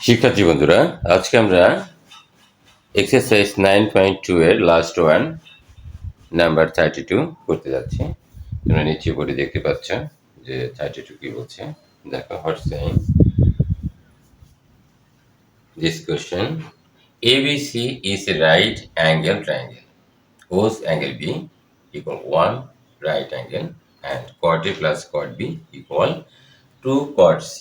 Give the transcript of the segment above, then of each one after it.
শিক্ষার্থী বন্ধুরা, আজকে আমরা এক্সারসাইজ 9.2 এর লাস্ট ওয়ান নাম্বার 32 করতে যাচ্ছি। তোমরা নিচে বোর্ডে দেখতে পাচ্ছ যে 32 কি বলছে। দেখো, what's saying this question, ABC is a right angle triangle whose angle B equal 1 right angle and chord A plus chord B equal 2 chord C.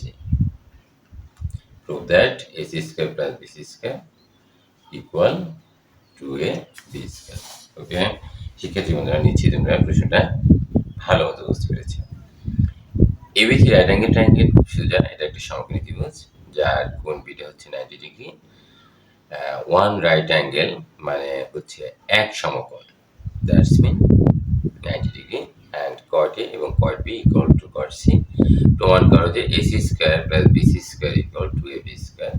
Prove that AC square plus BC square equal 2A B square. ওকে, শিক্ষার্থী বন্ধুরা, নিশ্চয়ই তোমরা প্রশ্নটা ভালো মতো বুঝতে পেরেছি। ABC right angle triangle খুব সোজা। এটা একটি সমকোণী ত্রিভুজ যার কোণ বিটা হচ্ছে 90 ডিগ্রি। ওয়ান রাইট অ্যাঙ্গেল মানে হচ্ছে এক সমকোণ, that's mean 90 degree, and cot A এবং cot B equal to cot C. প্রমাণ করো যে AC square plus BC square equal to A B square.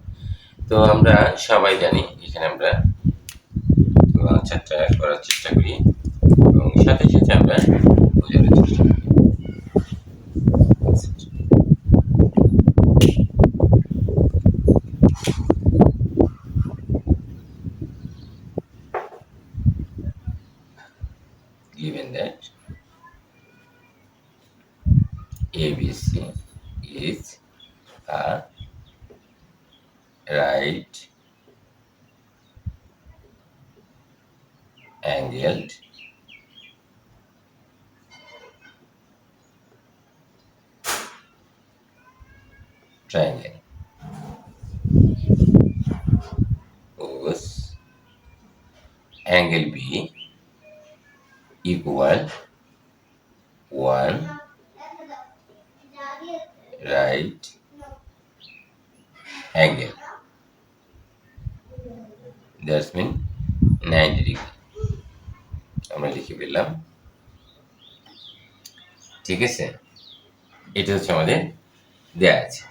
তো আমরা সবাই জানি, এখানে আমরা আনসারটা করার চেষ্টা করি এবং সাথে সাথে আমরা বোঝানোর চেষ্টা করি। Given that ABC is a right angled triangle whose angle B equal 1 right angle, that's mean 90 degree আমরা লিখে ফেললাম। ঠিক আছে, এটা হচ্ছে আমাদের দেয়া আছে।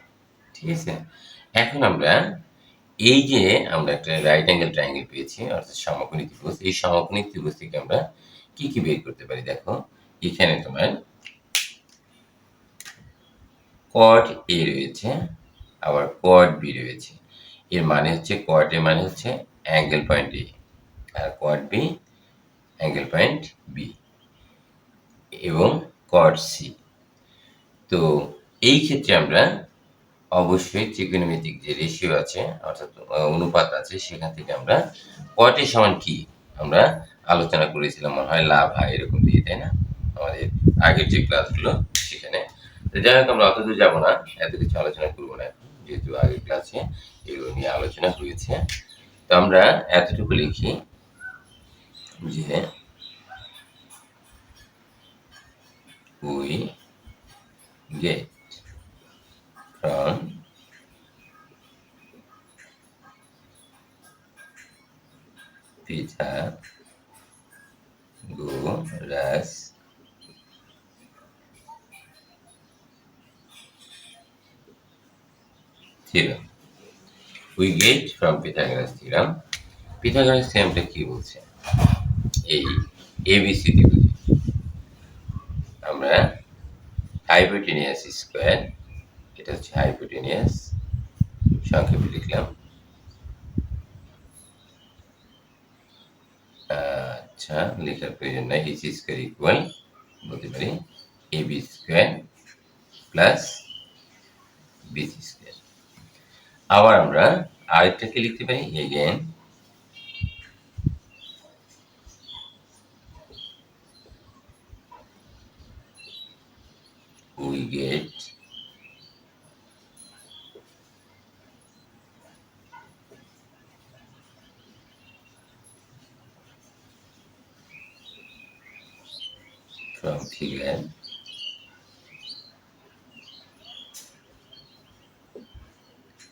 ঠিক আছে, এখন আমরা এই যে আমরা একটা রাইট অ্যাঙ্গেল ট্রায়াঙ্গেল পেয়েছি, অর্থাৎ সমকোণী ত্রিভুজ, এই সমকোণী ত্রিভুজ থেকে আমরা কি কি বের করতে পারি। দেখো, এখানে তোমার কট এ রয়েছে, আবার কট বি রয়েছে। এর মানে হচ্ছে কট এ মানে হচ্ছে অ্যাঙ্গেল পয়েন্ট এ, আর cot B angle point B, এবং কট সি। তো এই ক্ষেত্রে আমরা অবশ্যই ত্রিকোণমিতিক যে রেশিও আছে, অর্থাৎ অনুপাত আছে, সেখান থেকে আমরা কট এ সমান কি আমরা আলোচনা করেছিলাম, মনে হয় লাভ হয় এরকম দিয়ে, তাই না, আমাদের আগের যে ক্লাসগুলো সেখানে। যাই হোক, আমরা অতদূর যাবো না, এত কিছু আলোচনা করবো না এখন, যেহেতু আগের ক্লাসে এগুলো নিয়ে আলোচনা হয়েছে। তো আমরা এতটুকু লিখি যে we get from Pythagoras theorem. We get from Pythagoras theorem. Pythagoras theoremটা কি বলছে? এই ABC ত্রিভুজে আমরা হাইপোটেনিয়াস স্কোয়ার, এটা হচ্ছে হাইপোটেনিয়াস, সংক্ষেপে লিখলাম। আচ্ছা, লেখার প্রয়োজন নাই। এইচ স্কোয়ার ইকুয়াল বলতে পারি AB square plus BC square. আবার আমরা আরেকটাকে লিখতে পারি, again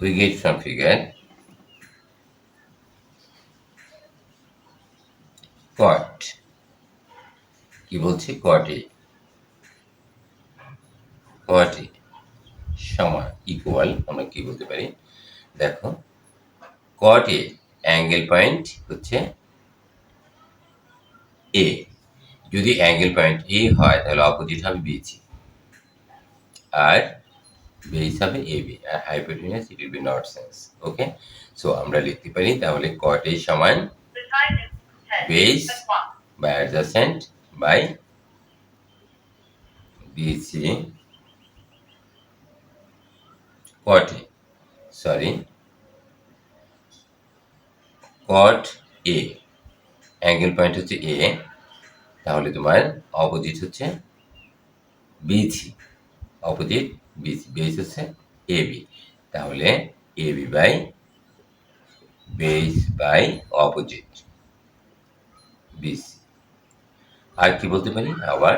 we get from figure cot, কি বলছি, cot A সমান ইকুয়াল আমরা কি বলতে পারি, দেখো, cot A অ্যাঙ্গেল পয়েন্ট হচ্ছে এ। যদি অ্যাঙ্গেল পয়েন্ট এ হয় তাহলে অপোজিট হবে বিসি, আর বেস হবে এবি আর hypotenuse it will be not sense. Okay, so আমরা লিখতে পারি তাহলে কট এ সমান base by adjacent by BC cot A, sorry cot A, angle point হচ্ছে এ, তাহলে তোমার অপোজিট হচ্ছে বিসি, অপোজিট বিসি, বেস হচ্ছে এবি, তাহলে AB by base by opposite BC. আর কি বলতে পারি আবার,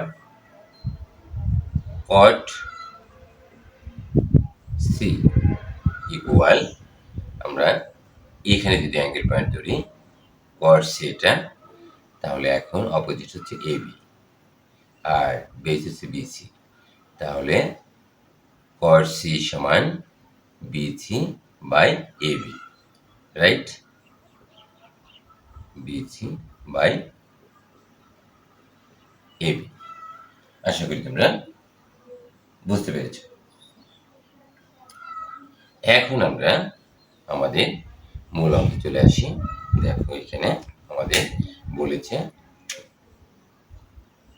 কট সি ইকুয়াল, আমরা এখানে যদি অ্যাঙ্গেল পয়েন্ট ধরি কট সি এটা, তাহলে এখন অপোজিট হচ্ছে এবি আর বেস হচ্ছে বিসি, তাহলে কট সি সমান BC by AB, right, BC by AB. আশা করি তোমরা বুঝতে পেরেছ। এখন আমরা আমাদের মূল অঙ্কে চলে আসি। দেখো এখানে আমাদের বলেছে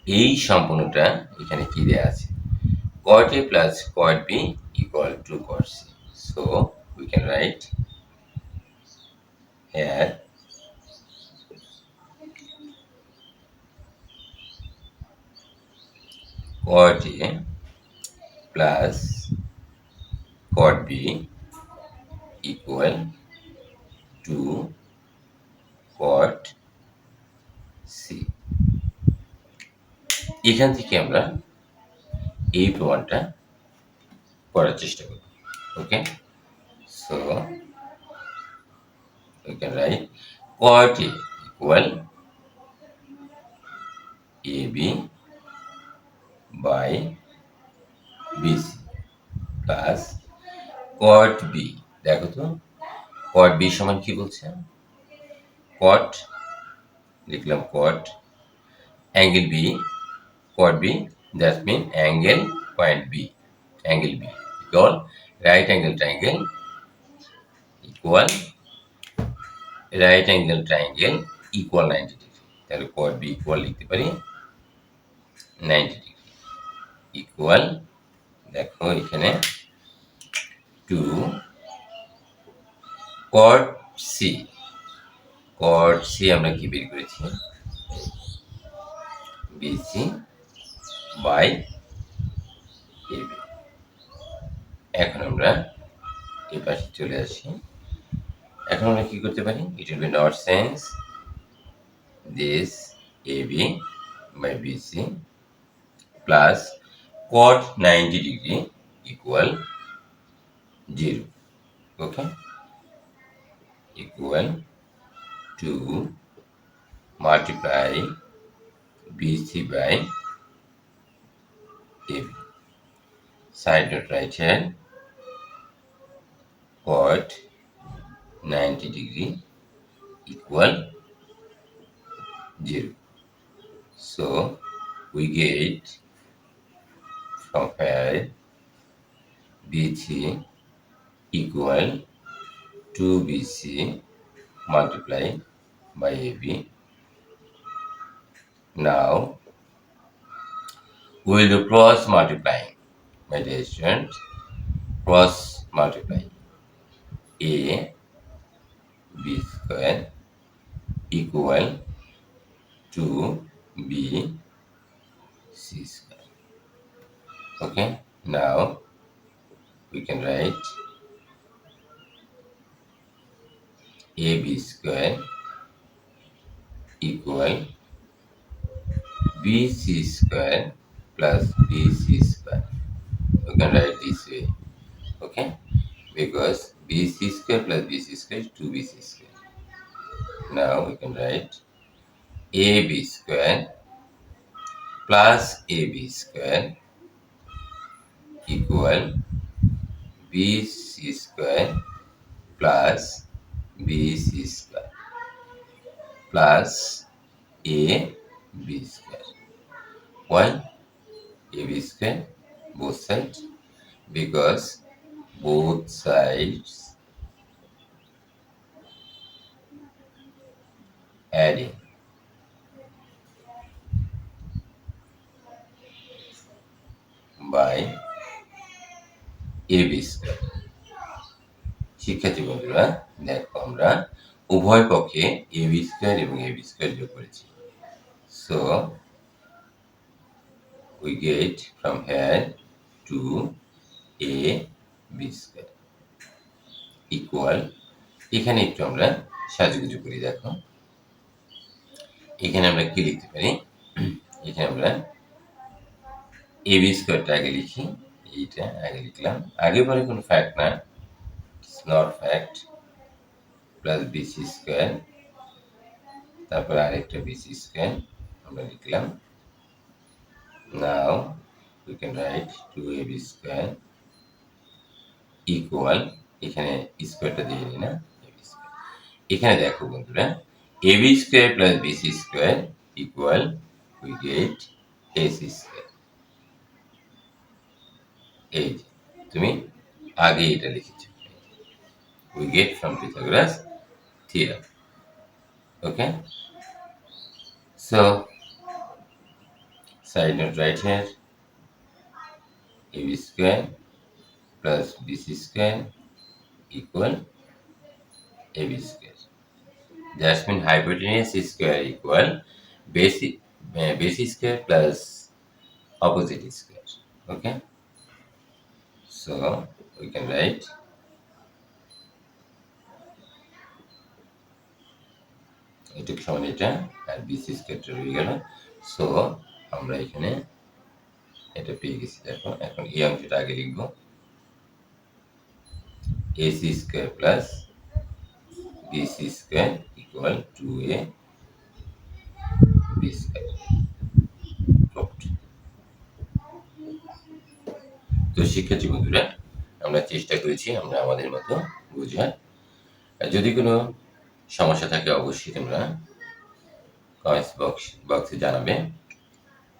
এই সম্পূর্ণটা এখানে কি দেয়া আছে, cot a plus cot b equal to cot c, so we can write here cot a plus cot b equal to cot c। এখান থেকে আমরা এই প্রমাণটা করার চেষ্টা করব। Okay, so we can write cot a equal ab by bc plus cot b, দেখো তো cot b সমান কি বলছে, cot লিখলাম cot angle b, cot b that mean angle point b, angle b equal right angle triangle equal right angle triangle equal 90 degree, তাহলে cot b equal লিখতে পারি 90 degree equal, দেখো এখানে 2 cot c, cot c আমরা কি বের করেছি bc by ab। এখন আমরা এই পাশে চলে আসি। এখন আমরা কি করতে পারি, it will be not sense this ab by bc plus cot 90 degree equal 0, okay, equal to multiply bc by ab, side note right hand cot 90 degree equal 0, so we get from here bc equal 2bc multiplied by ab. Now we will do cross multiplying, my dear student, cross multiplying a b square equal to b c square. Okay, now we can write ab square equal bc square plus bc square. We can write this way, okay, because bc square plus bc square is 2bc square. Now we can write ab square plus ab square equal bc square plus bc square plus ab square. Why ab square? Both sides because both sides adding by ab square. শিক্ষার্থী বন্ধুরা, দেখো আমরা উভয় পক্ষে ab square এবং ab square যোগ করেছি। So we get from here to a b square equal, এখানে একটু আমরা সাজুগুজু করি। দেখো এখানে আমরা কি লিখতে পারি, এখানে আমরা a b স্কয়ারটা আগে লিখি, এইটা আগে লিখলাম, আগে পরে কোনো ফ্যাক্ট না, it's not fact, plus bc square, তারপর আরেকটা bc স্কয়ার আমরা লিখলাম। নাও we can write 2ab square equal, এখানে স্কয়ারটা দিয়ে নিই না, ab স্কয়ার। এখানে দেখো বন্ধুরা, ab square plus bc square equal we get ac square. এই যে তুমি আগে এটা লিখেছো, we get from Pythagoras theorem. Okay, so side note right here, ab square plus bc square equal ab square. That means hypotenuse square equal base square plus opposite square. Okay, so we can write এটুক সমান এটা আর BC স্কয়ারটা রয়ে গেল। So আমরা এখানে এটা পেয়ে গেছি। দেখো এখন এই অংশটা আগে লিখব, ac square plus bc square equal 2a b square. তো শিক্ষার্থী বন্ধুরা, আমরা চেষ্টা করেছি আমরা আমাদের মতো বোঝার। যদি কোনো সমস্যা থাকে অবশ্যই তোমরা কমেন্টস বক্সে জানাবে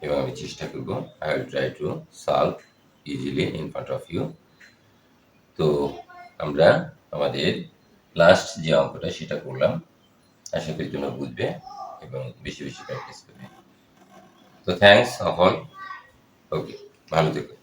এবং আমি চেষ্টা করব, I will try to solve easily in front of you. তো আমরা আমাদের লাস্ট যে অঙ্কটা সেটা করলাম, আশা করি তোমরা বুঝবে এবং বেশি বেশি প্র্যাকটিস করবে। তো থ্যাংকস অল। ওকে, ভালো থেকো।